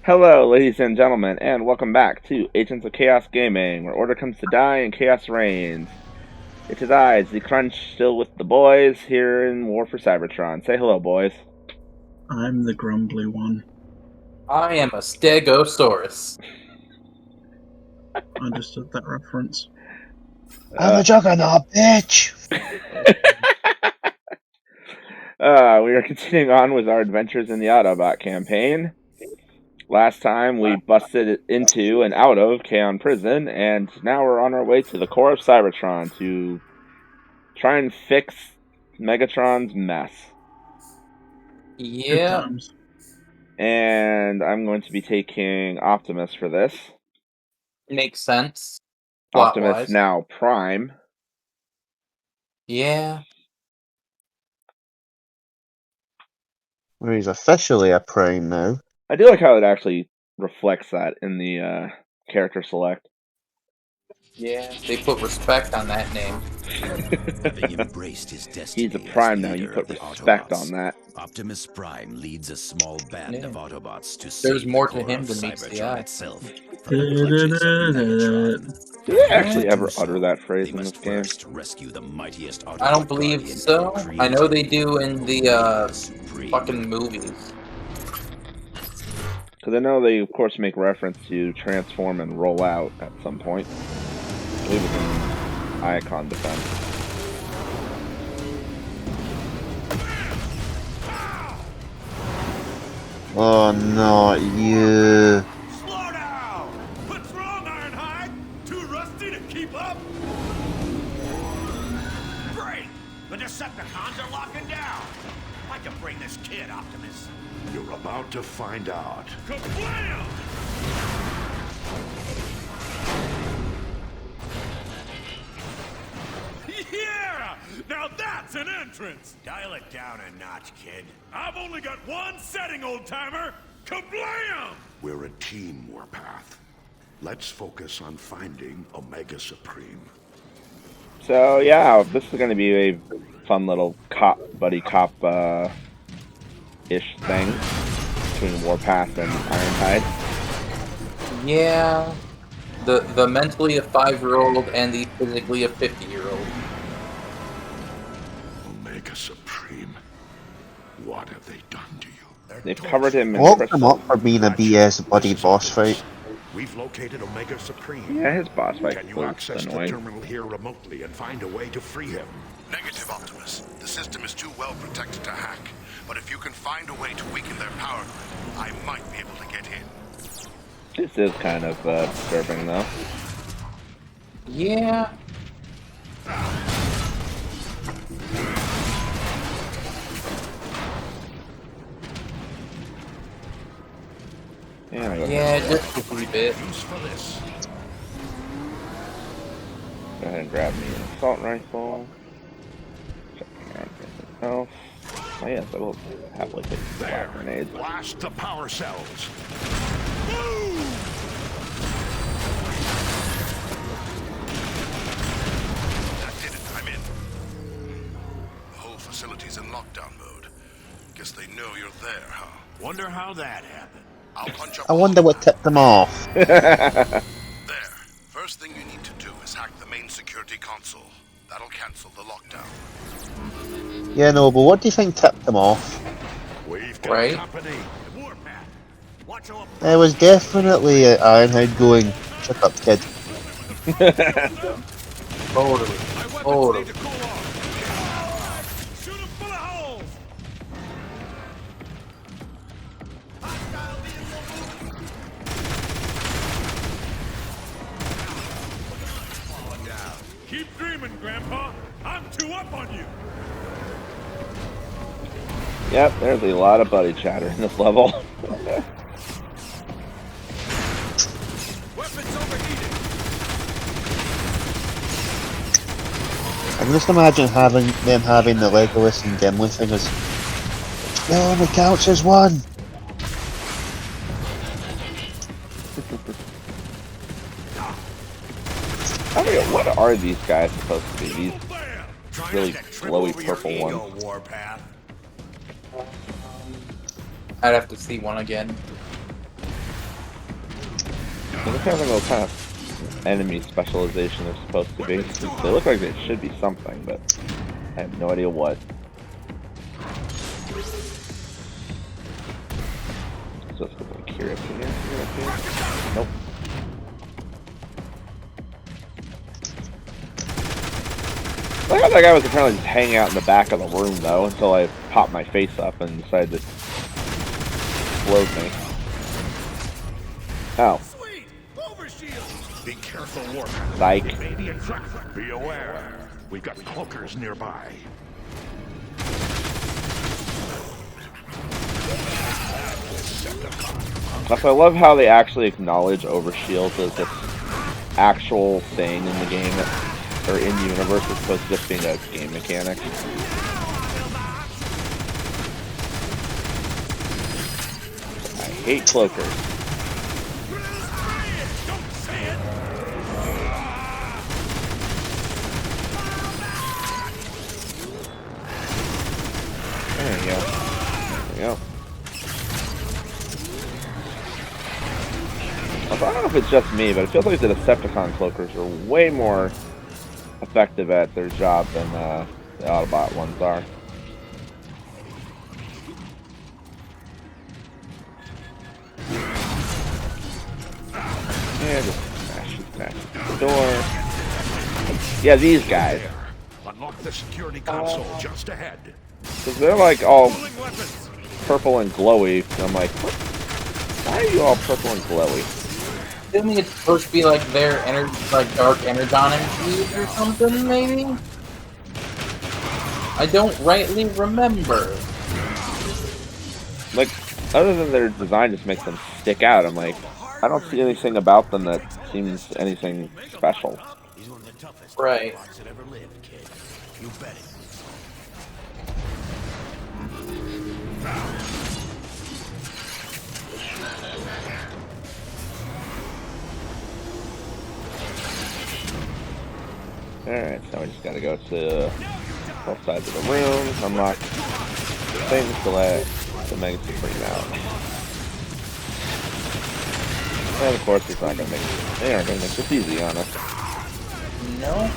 Hello, ladies and gentlemen, and welcome back to Agents of Chaos Gaming, where order comes to die and chaos reigns. It is I, the Crunch, still with the boys here in War for Cybertron. Say hello, boys. I'm the grumbly one. I am a Stegosaurus. Understood that reference. I'm a juggernaut, bitch! We are continuing on with our adventures in the Autobot campaign. Last time we busted into and out of Kaon Prison, and now we're on our way to the core of Cybertron to try and fix Megatron's mess. Good Yeah, times. And I'm going to be taking Optimus for this. makes sense. Optimus Plot-wise. now Prime. Yeah. Well, he's officially a prime now. I do like how it actually reflects that in the character select. Yeah, they put respect on that name. Having embraced his destiny He's a Prime as now, you leader put of the respect Autobots, on that. Optimus Prime leads a small band Yeah. of Autobots to There's save more the to core him of than meets the Cybertron eye. itself from the clutches of Megatron. Do they actually To ever do so, utter that phrase they in this must game? first rescue the mightiest Autobot I don't believe guardian so. ever I know they created, do in the Omega Supreme. fucking movies. Because I know they, of course, make reference to transform and roll out at some point. I believe it's in Icon Defense. Oh, not you. Slow down! What's wrong, Ironhide? Too rusty to keep up? Great! The Decepticons are locking down! I can bring this kid, Optimus. You're about to find out. Kablam! Yeah! Now that's an entrance! Dial it down a notch, kid. I've only got one setting, old-timer! Kablam! We're a team, Warpath. Let's focus on finding Omega Supreme. So, yeah, this is going to be a fun little buddy cop, ish thing between Warpath and Ironhide. Yeah. The mentally a 5-year-old and the physically a 50-year-old. Omega Supreme. What have they done to you? They've covered him in Woke him crystal. up for being a BS buddy boss fight. We've located Omega Supreme. Yeah, his boss fight Can you was access the annoying. terminal here remotely and find a way to free him? Negative, Optimus. The system is too well protected to hack. But if you can find a way to weaken their power grid, I might be able to get in. This is kind of disturbing, though. Yeah. Yeah, just a wee bit. Use for this. Go ahead and grab me an assault rifle. Checking out anything else. Oh yes, I will happily take fire grenades. Blast the power cells. That did it. I'm in. The whole facility's in lockdown mode. Guess they know you're there, huh? Wonder how that happened. I'll punch up I wonder what tipped them off. there. First thing you need to do is hack the main security console. That'll cancel the lockdown. Yeah, no, but what do you think tipped them off? We've got Right. company. Warpath! Watch out! It was definitely Ironhide going, shut up, kid. Totally. Totally. Shoot him full of holes! Keep dreaming, Grandpa. I'm too up on you. Yep, there's a lot of buddy chatter in this level. Weapons overheated. I can just imagine them having the Legolas and Gimli thing as, it only counts as one. I forget, what are these guys supposed to be? These Trying really to trip glowy over your purple ego, ones. Warpath. I'd have to see one again. I'm trying to think what kind of enemy specialization they're supposed to be. They look like they should be something, but I have no idea what. So let's go curious here. Nope. I thought that guy was apparently just hanging out in the back of the room though until I popped my face up and decided to explode me. Oh. Be careful, Warpath. Psych. It may be a trap. Be aware. We've got cloakers nearby. Also, I love how they actually acknowledge overshields as this actual thing in the game, or in the universe, as opposed to just being a game mechanic. I hate cloakers. There you go. There you go. I don't know if it's just me, but it feels like the Decepticon cloakers are way more effective at their job than the Autobot ones are. Yeah, just smash the door. Yeah, these guys. Unlock the security console just ahead. Because they're like all purple and glowy. I'm like, what? Why are you all purple and glowy? Assuming it's supposed to be like their dark energon energies or something, maybe? I don't rightly remember. Like, other than their design just makes them stick out, I'm like, I don't see anything about them that seems anything special. He's one of the toughest Right. robots that ever lived, kid. You bet it. Alright, so we just gotta go to both sides of the room, unlock things to let the Mega Supreme out. And of course, it's not gonna make it. They aren't gonna make this easy on us. No?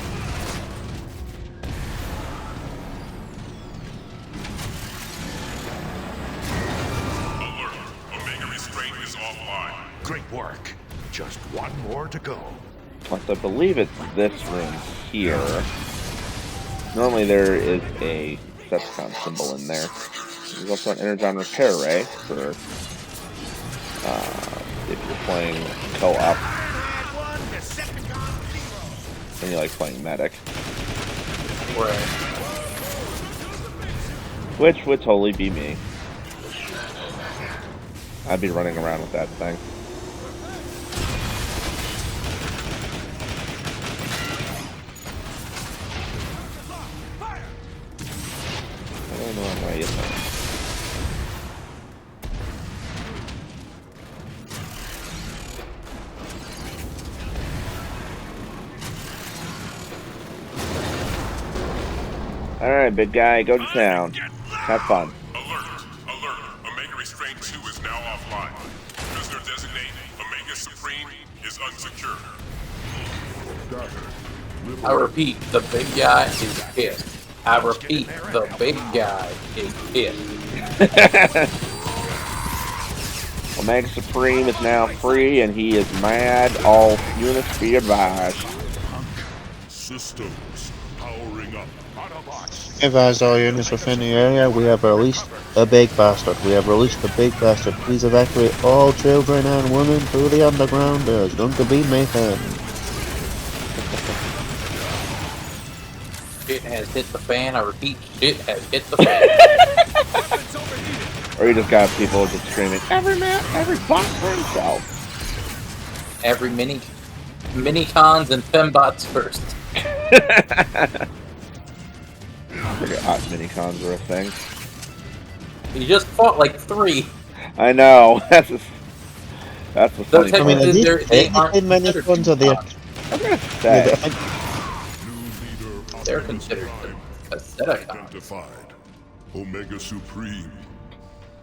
Omega restraint is offline. Great work. Just one more to go. Plus, I believe it's this room here. Normally there is a Decepticon symbol in there. There's also an Energon Repair Ray for if you're playing co-op and you like playing medic. Right. Which would totally be me. I'd be running around with that thing. I don't know why you think. Alright, big guy, go to town. Have fun. Alert! Alert! Omega restraint 2 is now offline. Prisoner designate Omega Supreme is unsecured. I repeat, the big guy is pissed. I repeat, the big guy is pissed. Omega Supreme is now free and he is mad. All units be advised. Systems powering up. Autobots. Advise all units within the area, we have released a big bastard. We have released a big bastard. Please evacuate all children and women to the underground. There's going to be mayhem. Shit has hit the fan. I repeat, shit has hit the fan. Or you just got people just screaming, every bot for himself. Every mini-cons and fembots first. I forgot mini-cons were a thing. You just fought like 3. I know. That's the funny Those part. I mean, are these They aren't technically many considered ones or they fembots. I'm gonna say. They're considered Decepticons. Identified. Omega Supreme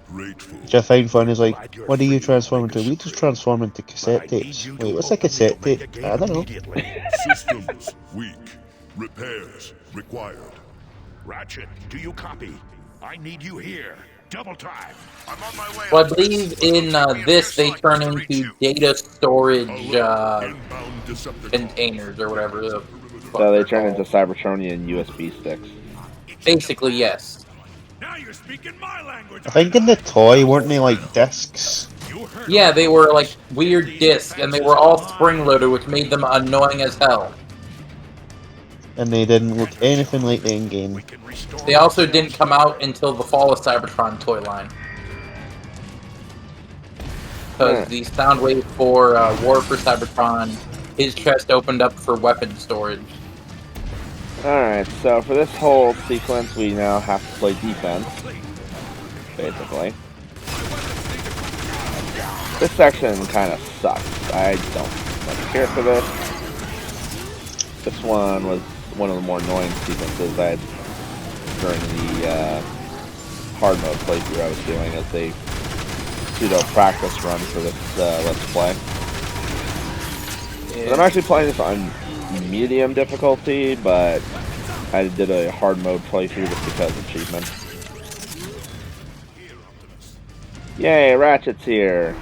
Grateful. Which I find fun is like, Glad you're what do you free, transform into? Omega We just Supreme. transform into But I cassette need tapes. you Wait, to what's a open the cassette Omega tape? gate I don't know. immediately. Systems weak. Repairs required. Ratchet, do you copy? I need you here. Double time. I'm on my way. Well, I Optimus, believe but it'll in take me a this few they turn cycles to reach into you. data storage Alert. Inbound Decepticons. containers or whatever the fuck So they they're turn into called. Cybertronian USB sticks. Basically, yes. Now you're speaking my language. I think in the toy, weren't they like discs? Yeah, they were like weird discs, and they were all spring-loaded, which made them annoying as hell. And they didn't look anything like the in-game. We can restore They also ourselves didn't come out until the Fall of Cybertron toy line. Because the sound wave for War for Cybertron, his chest opened up for weapon storage. Alright, so for this whole sequence, we now have to play defense, basically. This section kind of sucks. I don't much care for this. This one was one of the more annoying sequences I had during the hard mode playthrough I was doing as a pseudo practice run for this Let's Play. Yeah. But I'm actually playing this on medium difficulty, but I did a hard mode playthrough just because achievement. Yay, Ratchet's here.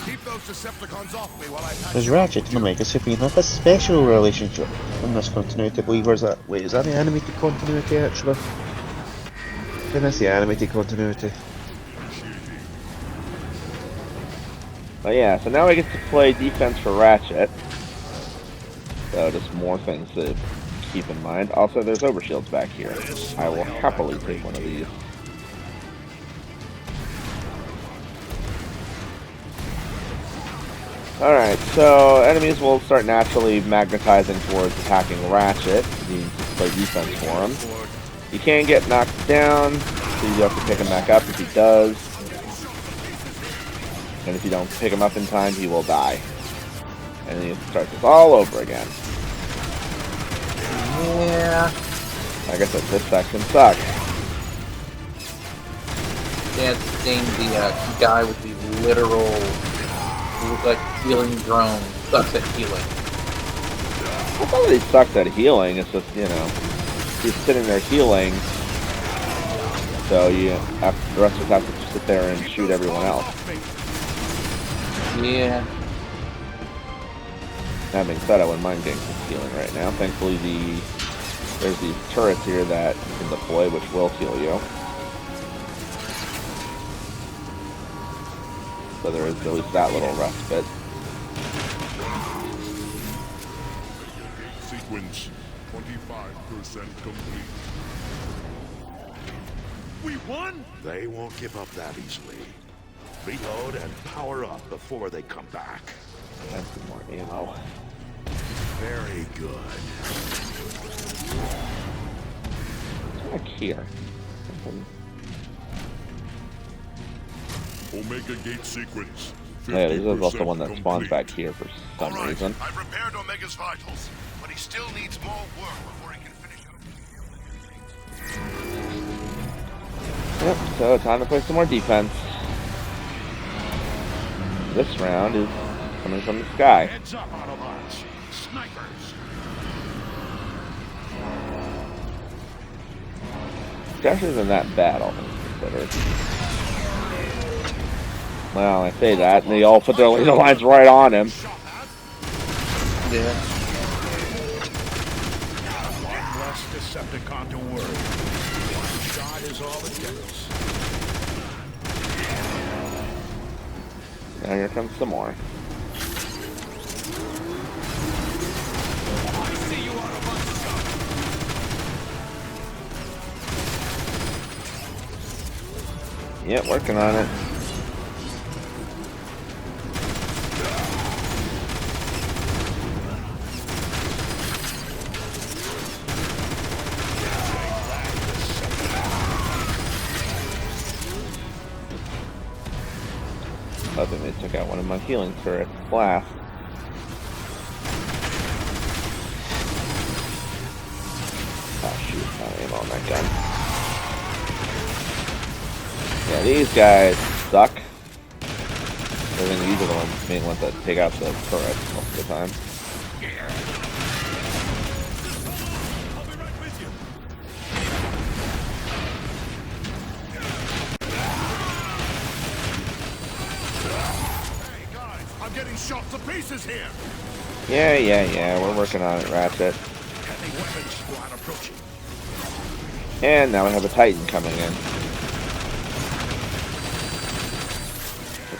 Keep those Decepticons off me while I patch Does you up Ratchet with and you. Omega Supreme have a special relationship in this continuity? I believe, or is that, wait, is that the animated continuity actually? I think that's the animated continuity. But yeah, so now we get to play defense for Ratchet. So just more things to keep in mind. Also, there's overshields back here. I will happily take one of these. Alright, so enemies will start naturally magnetizing towards attacking Ratchet. You need to play defense for him. You can get knocked down, so you have to pick him back up if he does. And if you don't pick him up in time, he will die. And then you have to start this all over again. Yeah. Like I said, this section sucks. Yeah, it's seeing the guy with the literal, like, healing drone sucks at healing. It's not that he sucks at healing, it's just, you know, he's sitting there healing, so you have, the rest of us have to sit there and shoot everyone else. Yeah. That being said, I wouldn't mind getting some healing right now. Thankfully, there's these turrets here that you can deploy, which will heal you. So there is at least that little respite. Sequence 25% complete. We won? They won't give up that easily. Reload and power up before they come back. That's some more ammo. Very good. Back here. Omega Gate sequence. Yeah, this is also 50% one that spawns complete. back here for some All right, reason. I've repaired Omega's vitals, but he still needs more work before he can finish up. Yep, so time to play some more defense. This round is coming from the sky. Heads up, Autobots. Snipers. Which actually isn't that bad, all things considered. Well, I say that, and they all put their laser lines right on him. Yeah. One less Decepticon to worry. One shot is all it takes. Now here comes some more. Yep, working on it. I think they took out one of my healing turrets. Blast. Oh shoot, I aim on that gun. Yeah, these guys suck. I think these are the main ones that take out the turrets most of the time. I'll be right with you. Hey guys, I'm getting shot to pieces here. Yeah, we're working on it, Ratchet. Heavy weapons squad approaching. And now we have a Titan coming in.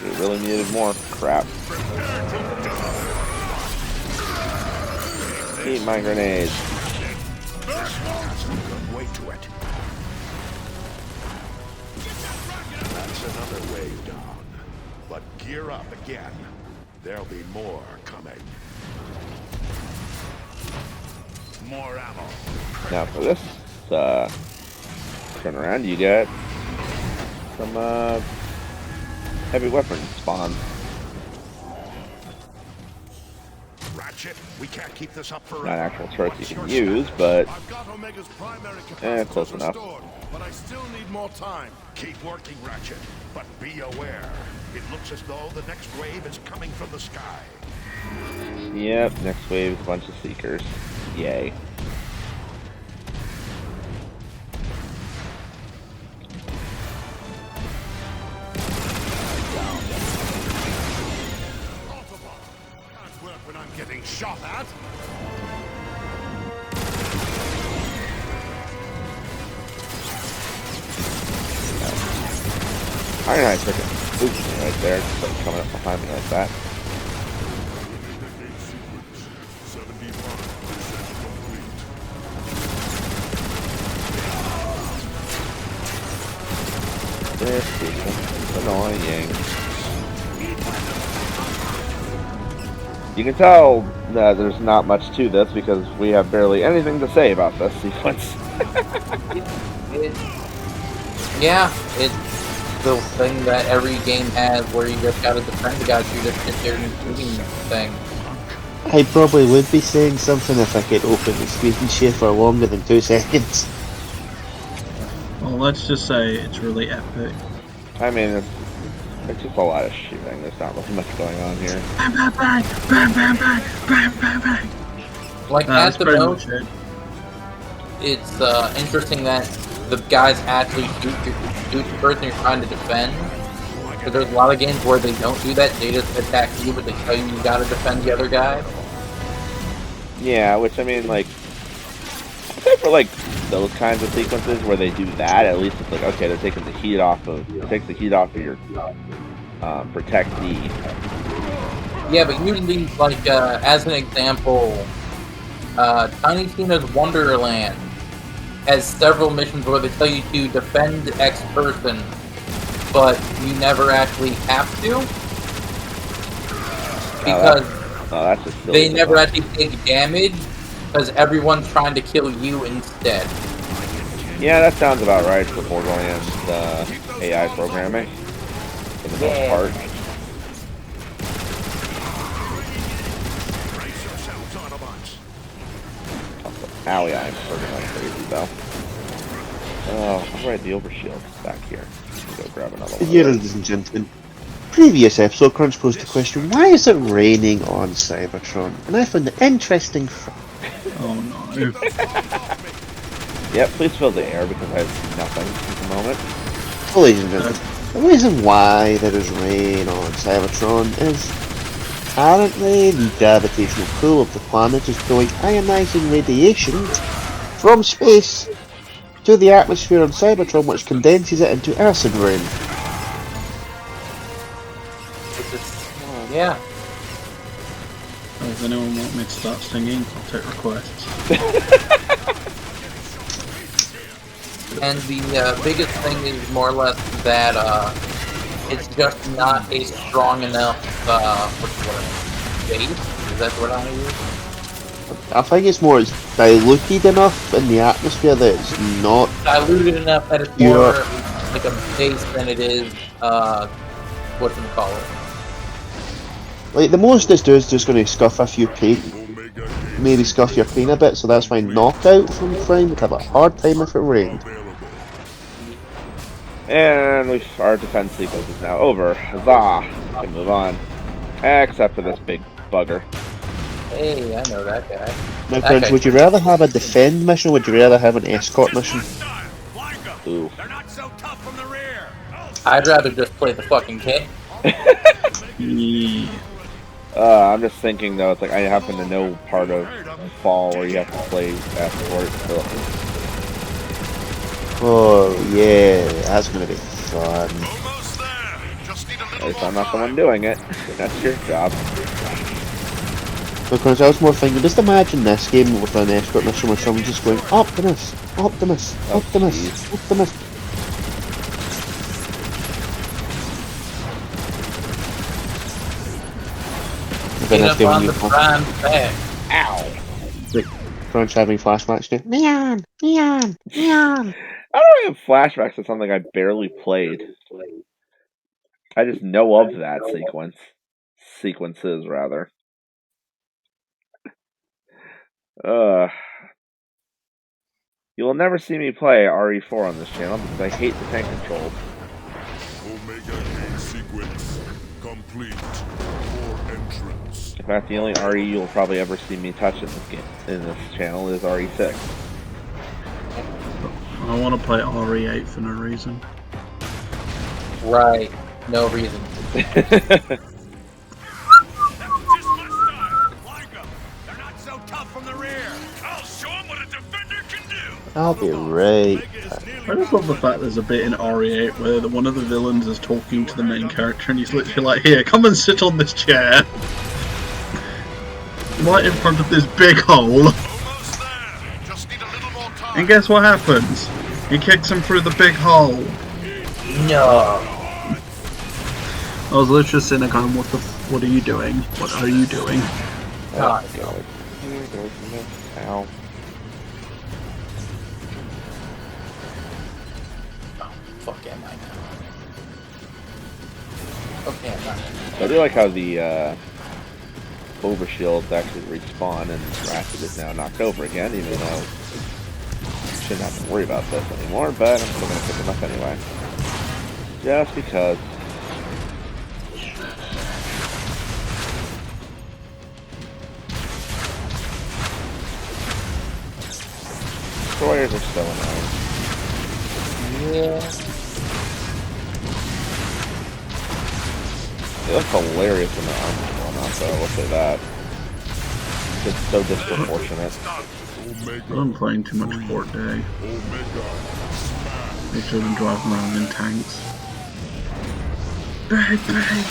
We really needed more crap. Eat my grenades. That's a good way to it. That's another wave down. But gear up again. There'll be more coming. More ammo. Now for this turn around, you get some heavy weapon spawns. Ratchet, we can't keep this up forever. Not actual turrets you can use, but I've got Omega's primary capacitors close enough. restored, but I still need more time. Keep working, Ratchet, but be aware. It looks as though the next wave is coming from the sky. Yep, next wave is a bunch of Seekers. Yay. Autobot, can't work when I'm getting shot at. Iron Eye freaking spooked me right there, just like coming up behind me like that. This is annoying. You can tell that there's not much to this because we have barely anything to say about this sequence. Yeah, it's the thing that every game has where you just gotta defend against you to sit there and shooting thing. I probably would be saying something if I could open the screen share for longer than 2 seconds. Well, let's just say it's really epic. I mean, it's just a lot of shooting. There's not really much going on here. Bang, bang, bang, bang, bang, bang, bang, bang, bang. Like, That's at the pretty most, much it. it's interesting that the guys actually shoot the person you're trying to defend. Because there's a lot of games where they don't do that. They just attack you, but they tell you you gotta defend the other guy. Yeah, which I mean, like, I think for like those kinds of sequences where they do that, at least it's like, okay, they're taking the heat off of, it takes the heat off of your protectee. Yeah, but usually, like, as an example, Tiny Tina's Wonderland has several missions where they tell you to defend X person, but you never actually have to. Because that's just silly they never design. actually take damage, because everyone's trying to kill you instead. Yeah, that sounds about right for Borderlands AI programming, for the most part. Brace yourselves, Autobots. Owie, I'm working like crazy though. Oh, alright, the overshield's back here. Go grab another one. Here, ladies and gentlemen. Previous episode, Crunch posed the question, why is it raining on Cybertron? And I found the interesting Oh no. Yep, please fill the air because I have nothing at the moment. Ladies and gentlemen, the reason why there is rain on Cybertron is apparently the gravitational pull of the planet is throwing ionizing radiation from space to the atmosphere on Cybertron, which condenses it into acid rain. Yeah. If anyone want me to start singing, I'll take requests. And the biggest thing is more or less that it's just not a strong enough base. Is that what I use? I think it's more it's diluted enough in the atmosphere that it's not Diluted enough that it's more like a base than it is whatchamacallit. like the most this does is just going to scuff a few paint, maybe scuff your paint a bit, so that's why knockout from Prime would have a hard time if it rained. And our defense sequence is now over. Huzzah! We can move on. Except for this big bugger. Hey, I know that guy. Now, Prince, would you rather have a defend mission or would you rather have an escort mission? Ooh. They're not so tough from the rear. I'd rather just play the fucking kit. Yeah. I'm just thinking though, it's like I happen to know part of Fall where you have to play escort. So. Oh, yeah, that's gonna be fun. Almost there. Just need a At little least more I'm not the time. one doing it. That's your job. Because I was more thinking, just imagine this game with an escort mission where someone's just going, Optimus, Optimus, Optimus, geez. Optimus. Then Peanut that's giving on you the prime back. Ow! French having flashbacks to Neon, Neon, Neon. I don't have flashbacks to something I barely played. I just know of that sequence. Sequences, rather. You will never see me play RE4 on this channel because I hate the tank controls. Omega gate sequence complete. For entrance. In fact, the only RE you'll probably ever see me touch in this game, in this channel, is RE6. I want to play RE8 for no reason. Right. No reason. I'll be right. I just love the fact there's a bit in RE8 where one of the villains is talking to the main character and he's literally like, here, come and sit on this chair. Right in front of this big hole. And guess what happens? He kicks him through the big hole. No. I was literally sitting there going, what are you doing? What are you doing? God. Ow. Fuck am I now? Okay, I'm not. I do like how the overshields actually respawn and Ratchet is now knocked over again, even though I shouldn't have to worry about this anymore, but I'm still going to pick him up anyway. Just because. Destroyers are so annoying. Yeah. They look hilarious when their arms are going off, though, I will say that. It's so disproportionate. I'm playing too much Fort Day. They should have been driving around in tanks. Bang, bang!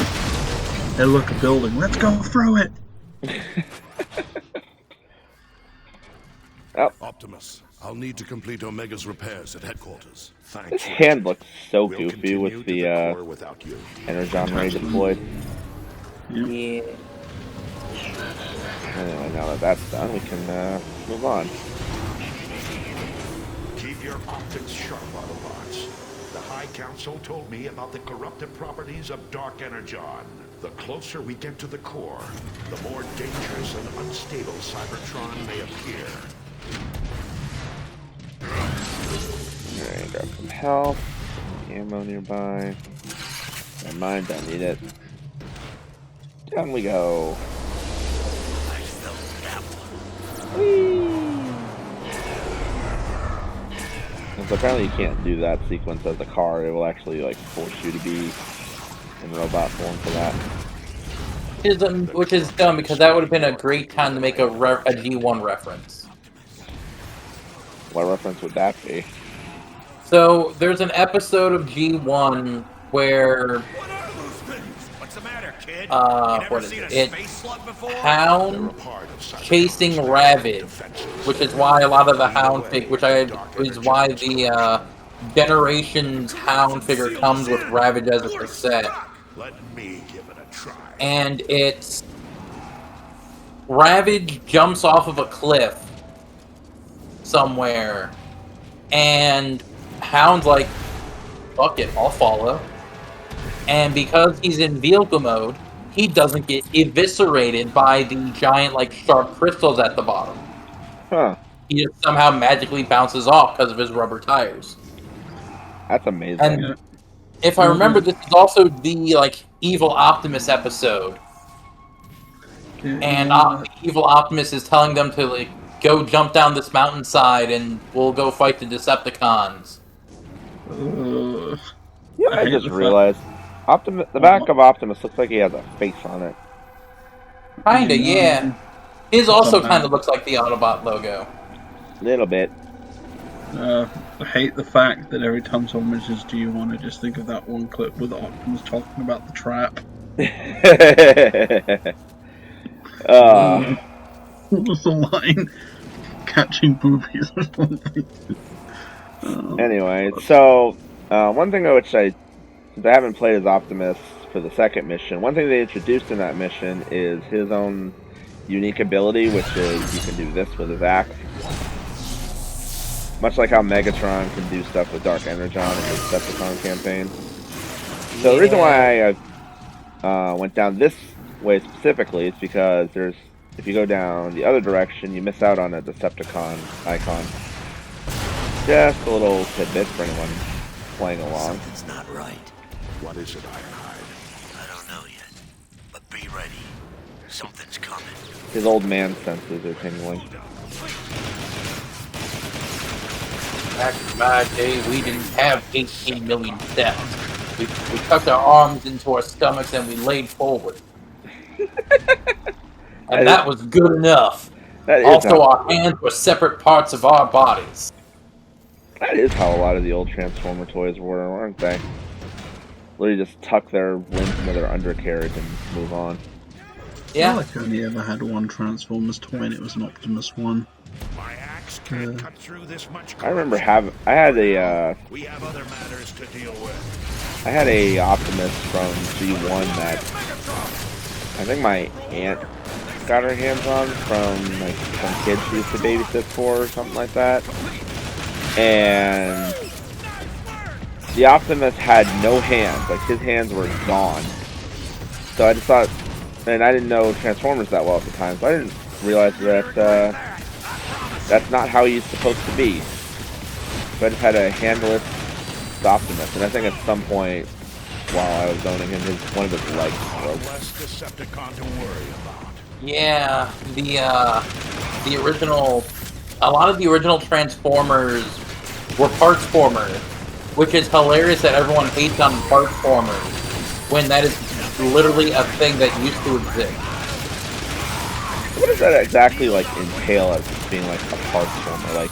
Hey, look, a building. Let's go through it! Oh. Optimus, I'll need to complete Omega's repairs at headquarters. His hand looks so goofy with the Energon Ray deployed. Yeah. Anyway, now that that's done, we can move on. Keep your optics sharp, Autobots. The High Council told me about the corruptive properties of Dark Energon. The closer we get to the core, the more dangerous and unstable Cybertron may appear. Alright, grab some health. Ammo nearby. Never mind, don't need it. Down we go. So apparently you can't do that sequence as a car. It will actually like force you to be in robot form for that. Which is dumb because that would have been a great time to make a G1 reference. What reference would that be? So there's an episode of G1 where What's the matter, kid? what is it? Hound chasing Ravage, which is why a lot of the Hound is why the Generations Hound figure comes with Ravage as a set. Let me give it a try. And it's Ravage jumps off of a cliff somewhere, and Hound's like, fuck it, I'll follow. And because he's in vehicle mode, he doesn't get eviscerated by the giant, like, sharp crystals at the bottom. Huh. He just somehow magically bounces off because of his rubber tires. That's amazing. And If I remember, this is also the like evil Optimus episode, and the evil Optimus is telling them to like go jump down this mountainside, and we'll go fight the Decepticons. Yeah, I just realized the back of Optimus looks like he has a face on it. Kinda, yeah. His also kind of looks like the Autobot logo. Little bit. I hate the fact that every time someone mentions "Do you want to," just think of that one clip with Optimus talking about the trap. What was the line? Catching boobies or something. Anyway, so one thing since I haven't played as Optimus for the second mission, one thing they introduced in that mission is his own unique ability, which is you can do this with his axe. Much like how Megatron can do stuff with Dark Energon in the Decepticon campaign. So the reason why I went down this way specifically is because if you go down the other direction, you miss out on a Decepticon icon. Just a little tidbit for anyone playing along. Something's not right. What is it, Ironhide? I don't know yet, but be ready. Something's coming. His old man senses are tingling. Back in my day, we didn't have 18 million steps. We tucked our arms into our stomachs and we laid forward. And that was good enough. Also, our hands were separate parts of our bodies. That is how a lot of the old Transformer toys were, aren't they? Literally just tuck their limbs into their undercarriage and move on. Yeah. I feel like I only ever had one Transformers toy, and it was an Optimus one. My axe can't cut through this much. I remember we have other matters to deal with. I had a Optimus from G1 that I think my aunt got her hands on from like some kids she used to babysit for or something like that. And the Optimus had no hands, like his hands were gone. So I just thought, and I didn't know Transformers that well at the time, so I didn't realize that that's not how he's supposed to be. So I just had a handless Optimus, and I think at some point while I was owning him, one of his legs broke. Less Decepticon to worry about. Yeah, the original, a lot of the original Transformers were Partsformers, which is hilarious that everyone hates on Partsformers when that is literally a thing that used to exist. What does that exactly like entail as being like a Partsformer? Like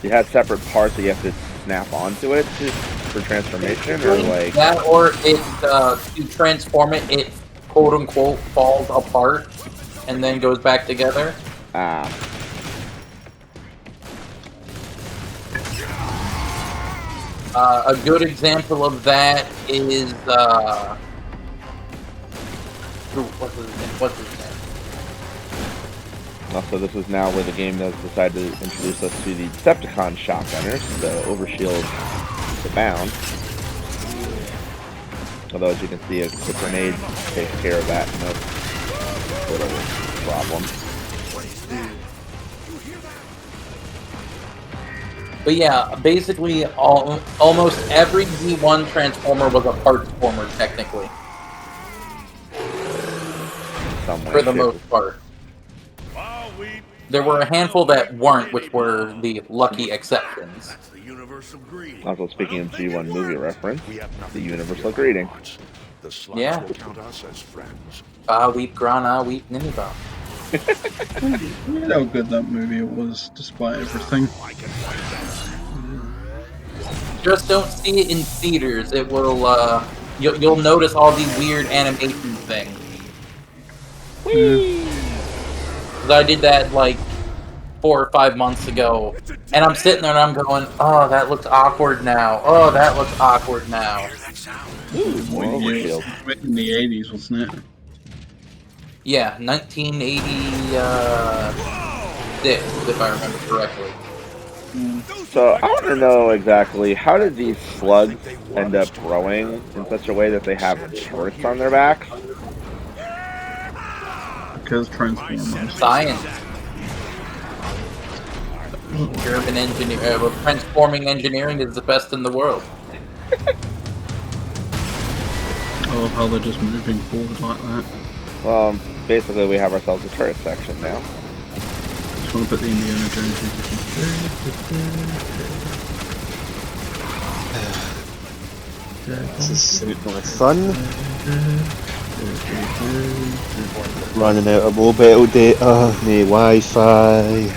you have separate parts that you have to snap onto it for transformation, or like that, or it to transform it, it quote unquote falls apart and then goes back together. Ah. A good example of that is what's his name? Also, this is now where the game has decided to introduce us to the Decepticon shotgunners, the overshield abound. Although, as you can see, a quick grenade takes care of that little problem. But yeah, basically, almost every Z1 Transformer was a Partsformer, technically. For the most part. There were a handful that weren't, which were the lucky exceptions. Also, speaking of G1 movie reference, the Universal Greeting. Yeah. Weep Grana, weep Nineveh. You know how good that movie was, despite everything. Just don't see it in theaters. It will, you'll notice all the weird animation things. Because I did that, like, 4 or 5 months ago, and I'm sitting there and I'm going, oh, that looks awkward now. Oh, that looks awkward now. Ooh, in the 80s, wasn't it? Yeah, 1986, if I remember correctly. So, I want to know exactly, how did these slugs end up growing in such a way that they have turrets on their backs? Because Transformers. Science. German engineer, transforming engineering is the best in the world. love how they're just moving forward like that. Well, basically we have ourselves a turret section now. Just want to put the Indiana Jones music This is certainly fun. Running out of mobile data, no Wi-Fi.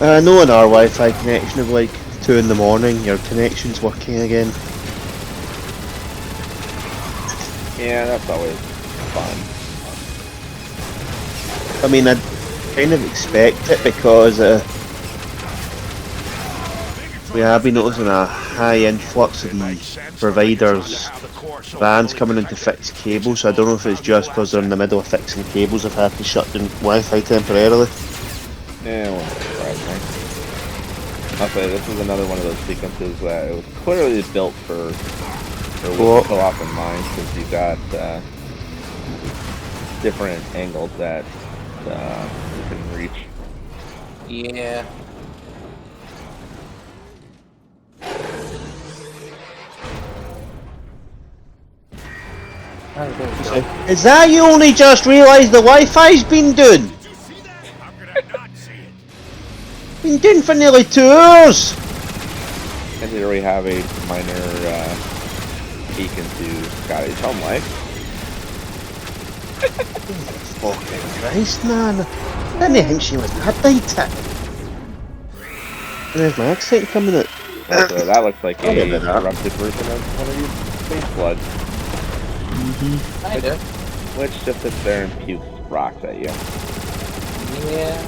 No, on our Wi-Fi connection of like 2 in the morning, your connection's working again. Yeah, that's always fun. I mean, I kind of expect it because we have been noticing a high influx of the providers' vans coming in to fix cables, so I don't know if it's just because they're in the middle of fixing cables I've had to shut down Wi-Fi temporarily. Yeah, it won't surprise me. I'll say this is another one of those sequences that it was clearly built for with co-op in mind, because you got different angles that you can reach. Yeah. Is that you only just realised the Wi-Fi's been doing? Been doing for nearly 2 hours! And here we have a minor peek into Scotty's home life. Fucking Christ, man. I didn't think she was that tight. There's my accent coming out. So that looks like I'll a give it that. corrupted version of one of these space blood. Kinda. Which just sits there and pukes rocks at you. Yeah.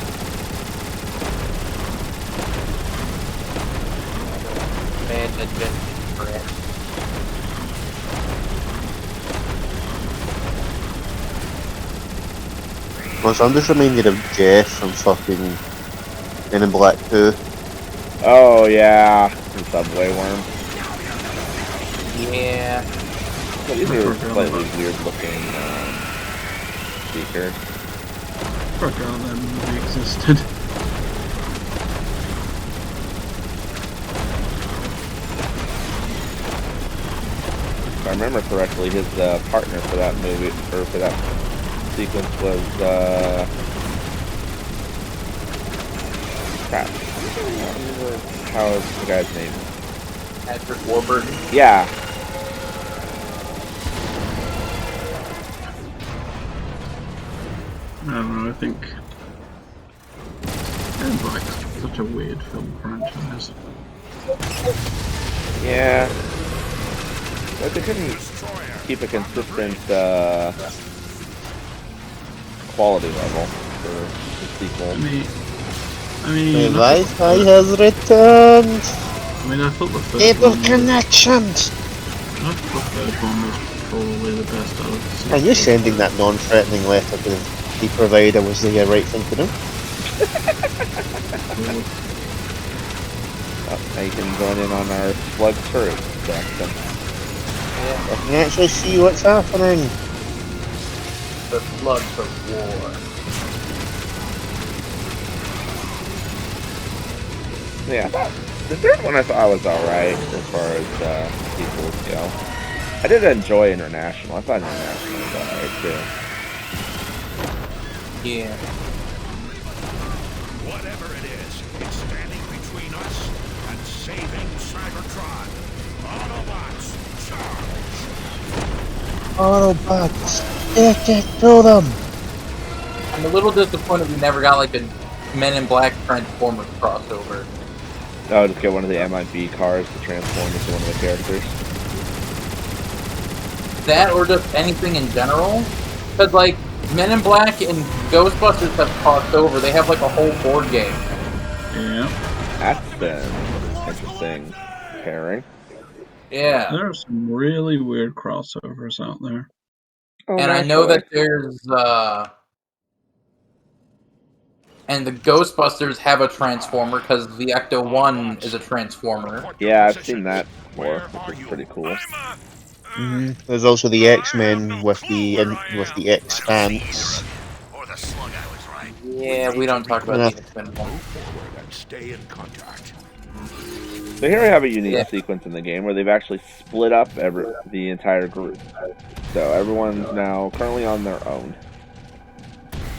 Bad adventure for it. Well, so I'm just reminded of Jeff from fucking Men in Black 2. Oh yeah, and Subway Worm. Yeah. But these are slightly weird looking speakers. Forgot that movie existed. If I remember correctly, his partner for that movie, or for that sequence was, crap. I don't remember how is the guy's name? Patrick Warburton. Yeah. I don't know, I think Men in Black's such a weird film franchise. Yeah. But they couldn't keep a consistent quality level for the sequel. I mean, The Wi-Fi has returned! I thought the first Cable one. connections! I thought the first one was probably the best out of the series. And you sending that non-threatening letter to the provider was the right thing to do. Oh, now you can join in on our slug turret section. I can actually see what's happening. The Slugs of War. Yeah, the third one I thought was alright as far as sequels go. I did enjoy International. I thought International was alright too. Yeah. Whatever it is, it's standing between us and saving Cybertron. Autobots, charge! Autobots, stick it to them! I'm a little disappointed we never got like a Men in Black Transformers crossover. I'll just get one of the MIB cars to transform into one of the characters. That or just anything in general. Because like Men in Black and Ghostbusters have crossed over. They have like a whole board game. Yeah. That's been interesting pairing. Yeah. There are some really weird crossovers out there. Oh, And I know that there's and the Ghostbusters have a Transformer because the Ecto-1 is a Transformer. Yeah, I've seen that before, which is pretty cool. There's also the X-Men with the Expanse. Or the slug, I was right. Yeah, we don't talk about the X-Men one. Stay in contact. So here we have a unique Yeah. sequence in the game where they've actually split up the entire group. So everyone's now currently on their own.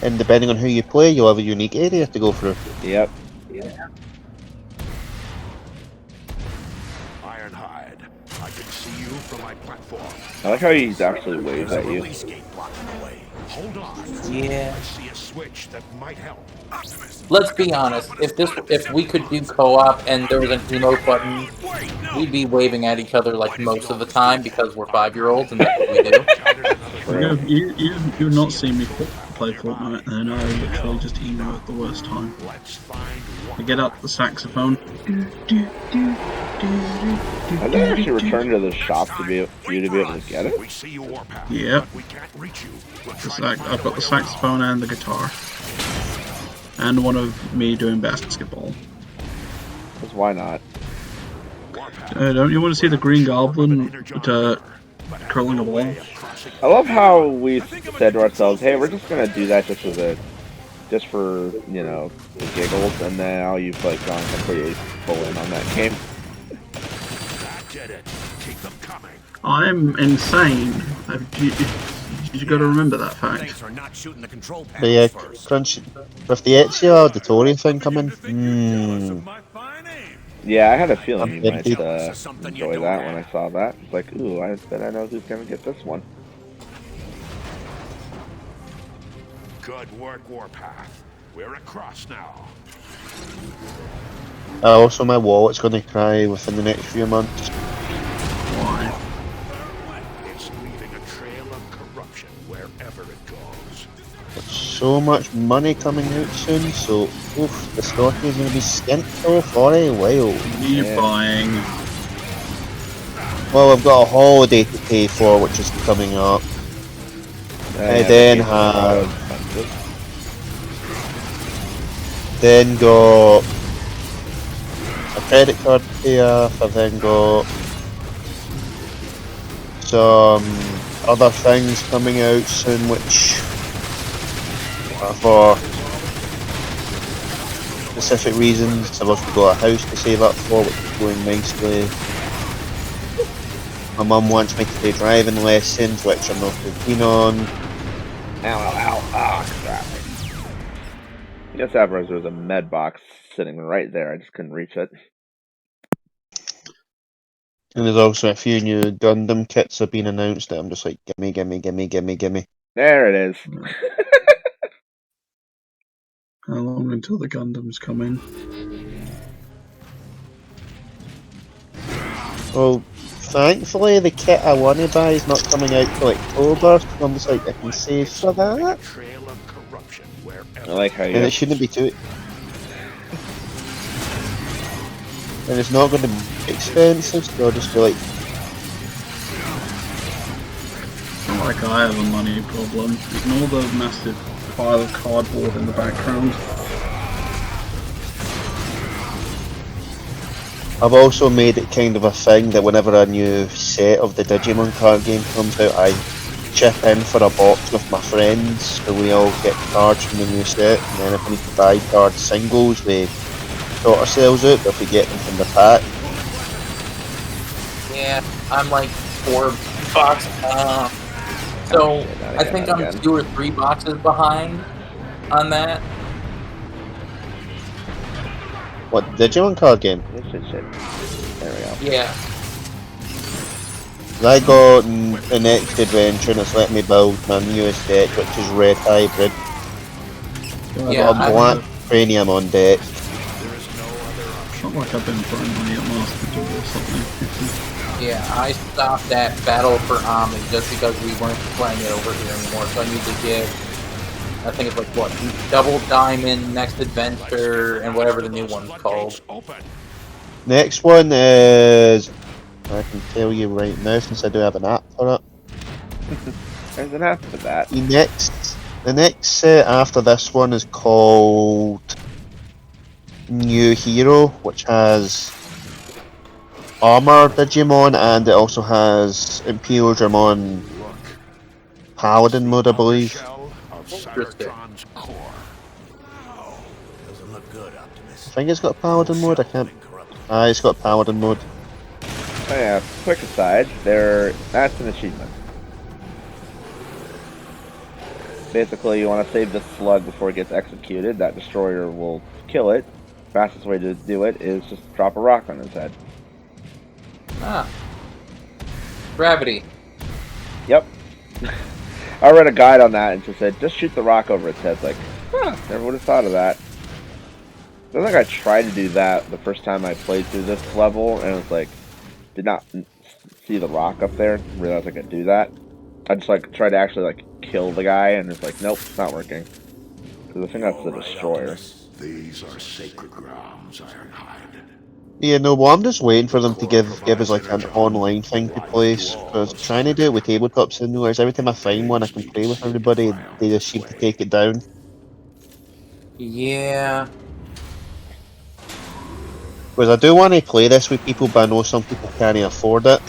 And depending on who you play, you'll have a unique area to go through. Yep. Ironhide, I can see you from my platform. I like how he actually waves at you. Release gate blocking the way. Hold on. Yeah. I see a switch that might help. Let's be honest. If we could do co-op and there was an emote button, we'd be waving at each other like most of the time because we're 5-year-olds and that's what we do. True. You've not seen me play Fortnite, and I literally just emo at the worst time. Let's find I get up the saxophone. Has that actually returned to the shop for you to be able to get it? We see you, Warpath. Yep. We can't reach you. We'll The try I've got the saxophone and the guitar. And one of me doing basketball. Because why not? Don't you want to see the Green Goblin curling a ball? I love how we said to ourselves, "Hey, we're just gonna do that just for you know the giggles," and now you've like gone completely full in on that game. That did it. Keep them coming. I'm insane. You got to remember that fact. Thanks for not shooting the control But yeah, panels first. Crunch, with the Ezio auditory thing coming, Yeah, I had a feeling you might Empty. enjoy that when I saw that. It's like, ooh, I bet I know who's gonna get this one. Good work, Warpath. We're across now. also my wallet's going to cry within the next few months. Why? It's leaving a trail of corruption wherever it goes. There's so much money coming out soon, so oof, the stock is going to be skint for a while. What are you buying? Well, I've got a holiday to pay for, which is coming up. I then have got a credit card to pay off. I've then got some other things coming out soon, which are for specific reasons. I've also got a house to save up for, which is going nicely. My mum wants me to do driving lessons, which I'm not too keen on. Crap. Yes, Avros, there was a med box sitting right there. I just couldn't reach it. And there's also a few new Gundam kits have been announced that I'm just like, gimme. There it is. How long until the Gundams come in? Well, thankfully the kit I want to buy is not coming out till October, so I'm just like, I can save for that. Trail of corruption I like how you. And it shouldn't be too. And it's not going to be expensive, so I'll just be like, It's not like I have a money problem. Ignore the massive pile of cardboard in the background. I've also made it kind of a thing that whenever a new set of the Digimon card game comes out, I chip in for a box with my friends, so we all get cards from the new set, and then if we need to buy card singles, we sort ourselves out, but if we get them from the pack. Yeah, I'm like $4. So I think I'm 2 or 3 boxes behind on that. What, Digimon card game? Shit. There we go. Yeah. I got the next adventure and it's let me build my newest deck, which is Red Hybrid. Yeah, I've got a black cranium on deck. It's not like I've been throwing money at Master Duel or something. Yeah, I stopped at Battle for Ami just because we weren't playing it over here anymore, so I need to get, I think it's like, what, Double Diamond, Next Adventure, and whatever the new one's called. Next one is, I can tell you right now since I do have an app for it. There's an app for that. The next set after this one is called New Hero, which has Armor Digimon and it also has Imperial Dramon Paladin mode, I believe. Cybertron's core. Doesn't look good, Optimus. I think it's got Paladin mode, I can't. It's got paladin mode. Oh yeah, quick aside, that's an achievement. Basically, you want to save this slug before it gets executed. That destroyer will kill it. Fastest way to do it is just drop a rock on its head. Ah. Gravity. Yep. I read a guide on that and just said, just shoot the rock over its head. Like, never would have thought of that. I think I tried to do that the first time I played through this level, and it was like, did not see the rock up there, realized I could do that. I just like tried to actually like kill the guy, and it's like, nope, it's not working. Because I think that's the destroyer. These are sacred grounds, Ironhide. Yeah, no, well, I'm just waiting for them to give us like an online thing to play. Because trying to do it with tabletop simulators, every time I find one I can play with everybody, they just seem to take it down. Yeah. Because I do want to play this with people, but I know some people can't afford it.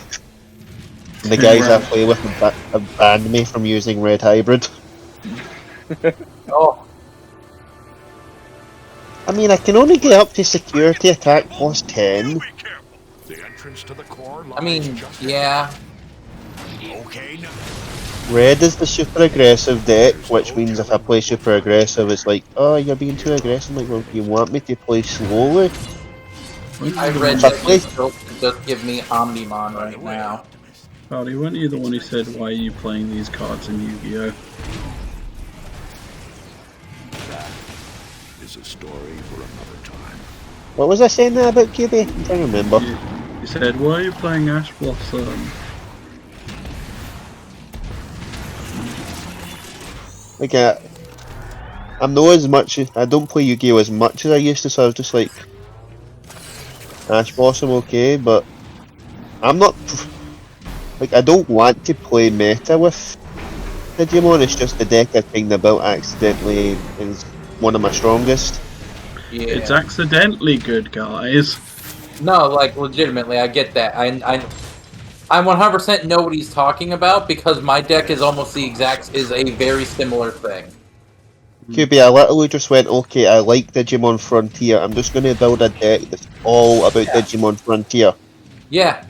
And the guys I play with have banned me from using Red Hybrid. Oh. I mean, I can only get up to security attack plus 10. The entrance to the core I mean, yeah. Okay, now. Red is the super aggressive deck, which means if I play super aggressive, it's like, oh, you're being too aggressive. Like, well, you want me to play slowly? I read that you just give me Omnimon right now. Hardy, weren't you the one who said, why are you playing these cards in Yu-Gi-Oh? Is a story for another time. What was I saying there about QB? I'm trying to remember. You said, why are you playing Ash Blossom? Like, I'm not as much. I don't play Yu-Gi-Oh as much as I used to, so I was just like, Ash Blossom, okay, but I'm not. Like, I don't want to play meta with Digimon. It's just the deck I kind of built accidentally is one of my strongest. Yeah. It's accidentally good, guys. No, like, legitimately, I get that. I 100% know what he's talking about, because my deck is almost the exact, is a very similar thing. QB, I literally just went, okay, I like Digimon Frontier. I'm just going to build a deck that's all about Digimon Frontier. Yeah.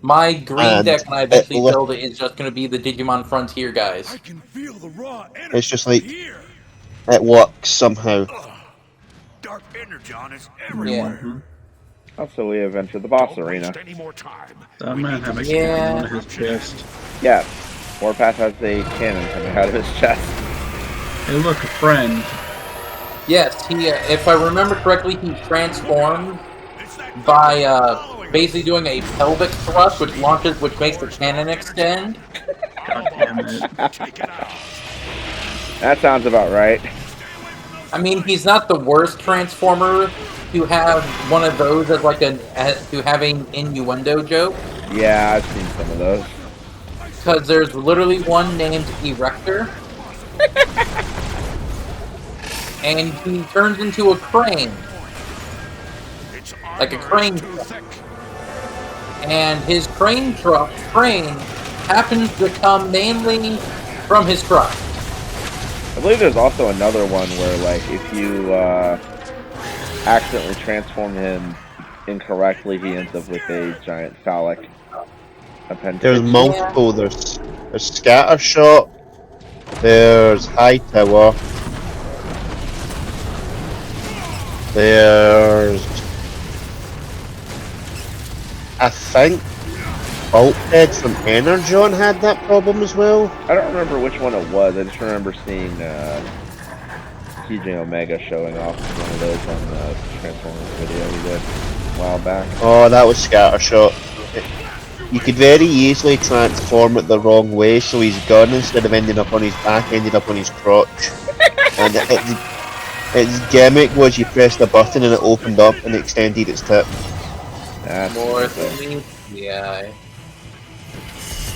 My green And deck, when I eventually build it, is just going to be the Digimon Frontier guys. I can feel the raw energy. It's just like, it works somehow. Dark Energon is everywhere. Yeah. Also, we have entered the boss arena. Any more time. That man had a cannon on his chest. Yeah, Warpath has a cannon coming out of his chest. Hey, look, a friend. Yes, he. If I remember correctly, he transformed by basically doing a pelvic thrust, which makes the cannon extend. God damn it. That sounds about right. I mean, he's not the worst transformer to have one of those as like to have an innuendo joke. Yeah, I've seen some of those. Because there's literally one named Erector. And he turns into a crane. Like a crane truck. And his crane happens to come mainly from his truck. I believe there's also another one where, like, if you accidentally transform him incorrectly, he ends up with a giant phallic appendage. There's multiple. There's Scatter Shot. There's High Tower. There's, I think, Bulkhead from Energon had that problem as well. I don't remember which one it was. I just remember seeing TJ Omega showing off one of those on the Transformers video we did a while back. Oh, that was Scattershot. You could very easily transform it the wrong way, so his gun, instead of ending up on his back, ended up on his crotch. And its gimmick was you pressed a button and it opened up and extended its tip. That's yeah.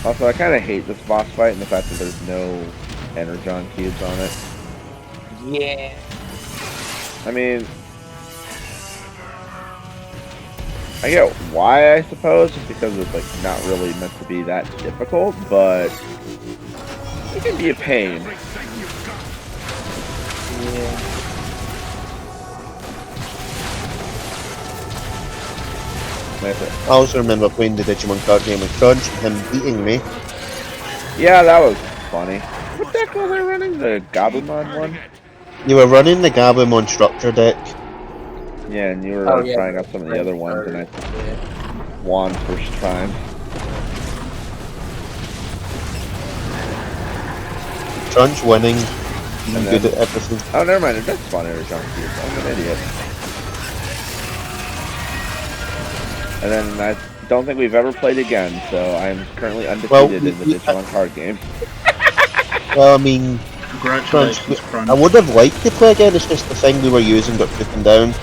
Also, I kind of hate this boss fight and the fact that there's no Energon cubes on it. Yeah. I mean, I get why, I suppose, just because it's like not really meant to be that difficult, but it can be a pain. Yeah. I also remember playing the Digimon card game with Crunch and him beating me. Yeah, that was funny. What deck was I running? The Gabumon one? You were running the Gabumon structure deck. Yeah, and you were trying out some of the other ones, and I won first time. Crunch winning. I'm good at everything. Oh, never mind. It does spawn every time. I'm an idiot. And then I don't think we've ever played again, so I'm currently undefeated in the Digimon card game. Well, I mean, Congratulations, Crunch. I would have liked to play again, it's just the thing we were using got taken down.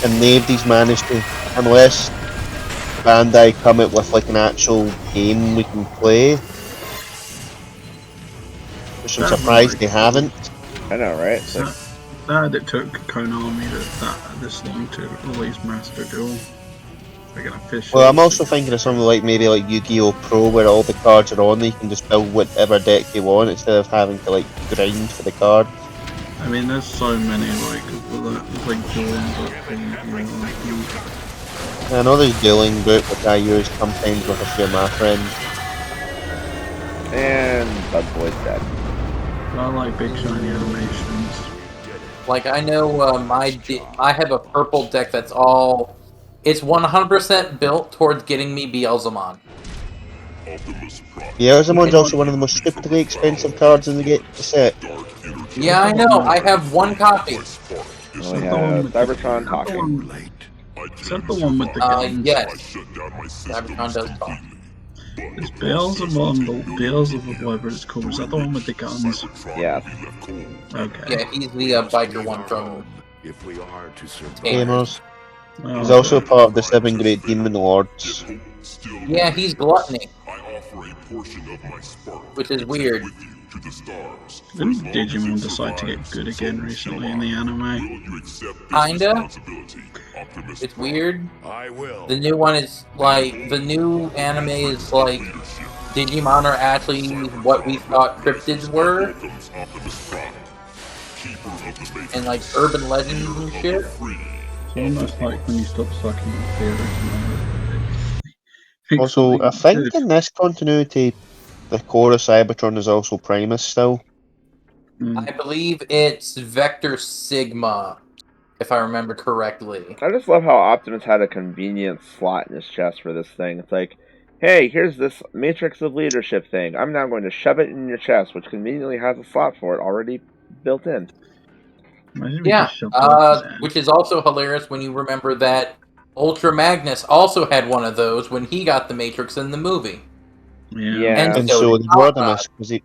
And nobody's managed to, unless Bandai come out with like an actual game we can play. Which I'm surprised they haven't. I know, right? Sad it took Konami this long to release Master Duel. Like an official. Well, I'm also thinking of something like maybe like Yu-Gi-Oh! Pro, where all the cards are on, you can just build whatever deck you want instead of having to like grind for the card. I mean, there's so many like dueling book things. I know there's Dueling Book, which I use sometimes with a few of my friends. And Bud Boy's dead. I like big shiny animations. Like, I know I have a purple deck that's all... It's 100% built towards getting me Beelzemon. Beelzemon's also one of the most stupidly expensive cards in the set. Yeah, I know. I have one copy. We have Cybertron talking. Is that the one with the guns? Yes. Cybertron does talk. Is Beelzebub, whatever it's called, is that the one with the guns? Yeah. Okay. Yeah, he's the biker one from If we are to survive. Gamers. Oh, He's also part of the 7 Great Demon Lords. Yeah, he's Gluttony. Which is weird. Didn't Digimon decide to get good again recently in the anime? Kinda. It's weird. The new one is like, the new anime is like, Digimon are actually what we thought cryptids were. And like urban legends and shit. It's almost like when you stop sucking at theories. Also, I think in this continuity, the core of Cybertron is also Primus still. I believe it's Vector Sigma, if I remember correctly. I just love how Optimus had a convenient slot in his chest for this thing. It's like, hey, here's this Matrix of Leadership thing. I'm now going to shove it in your chest, which conveniently has a slot for it already built in. Yeah, which is also hilarious when you remember that Ultra Magnus also had one of those when he got the Matrix in the movie. Yeah. And so the Rodimus, because he...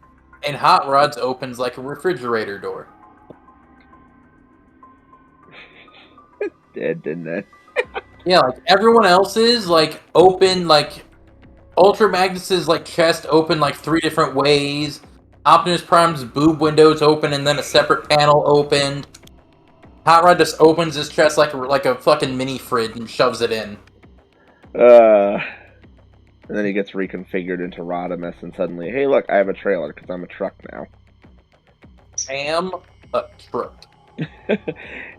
And Hot Rods opens like a refrigerator door. It did, didn't it? Yeah, like everyone else's, like, open, like, Ultra Magnus's, like, chest open, like, 3 different ways. Optimus Prime's boob windows open and then a separate panel opened. Hot Rod just opens his chest like a fucking mini fridge and shoves it in. And then he gets reconfigured into Rodimus and suddenly, hey look, I have a trailer because I'm a truck now. Am a truck.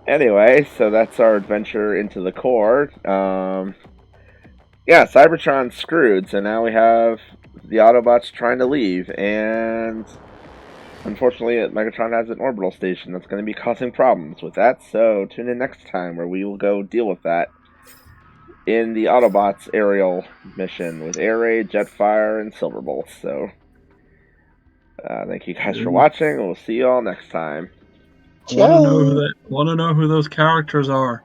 Anyway, so that's our adventure into the core. Yeah, Cybertron's screwed, so now we have the Autobots trying to leave, and unfortunately Megatron has an orbital station that's going to be causing problems with that, so tune in next time where we will go deal with that in the Autobots aerial mission with Air Raid, Jetfire, and Silverbolt. So thank you guys for watching, and we'll see you all next time. Want to know who those characters are?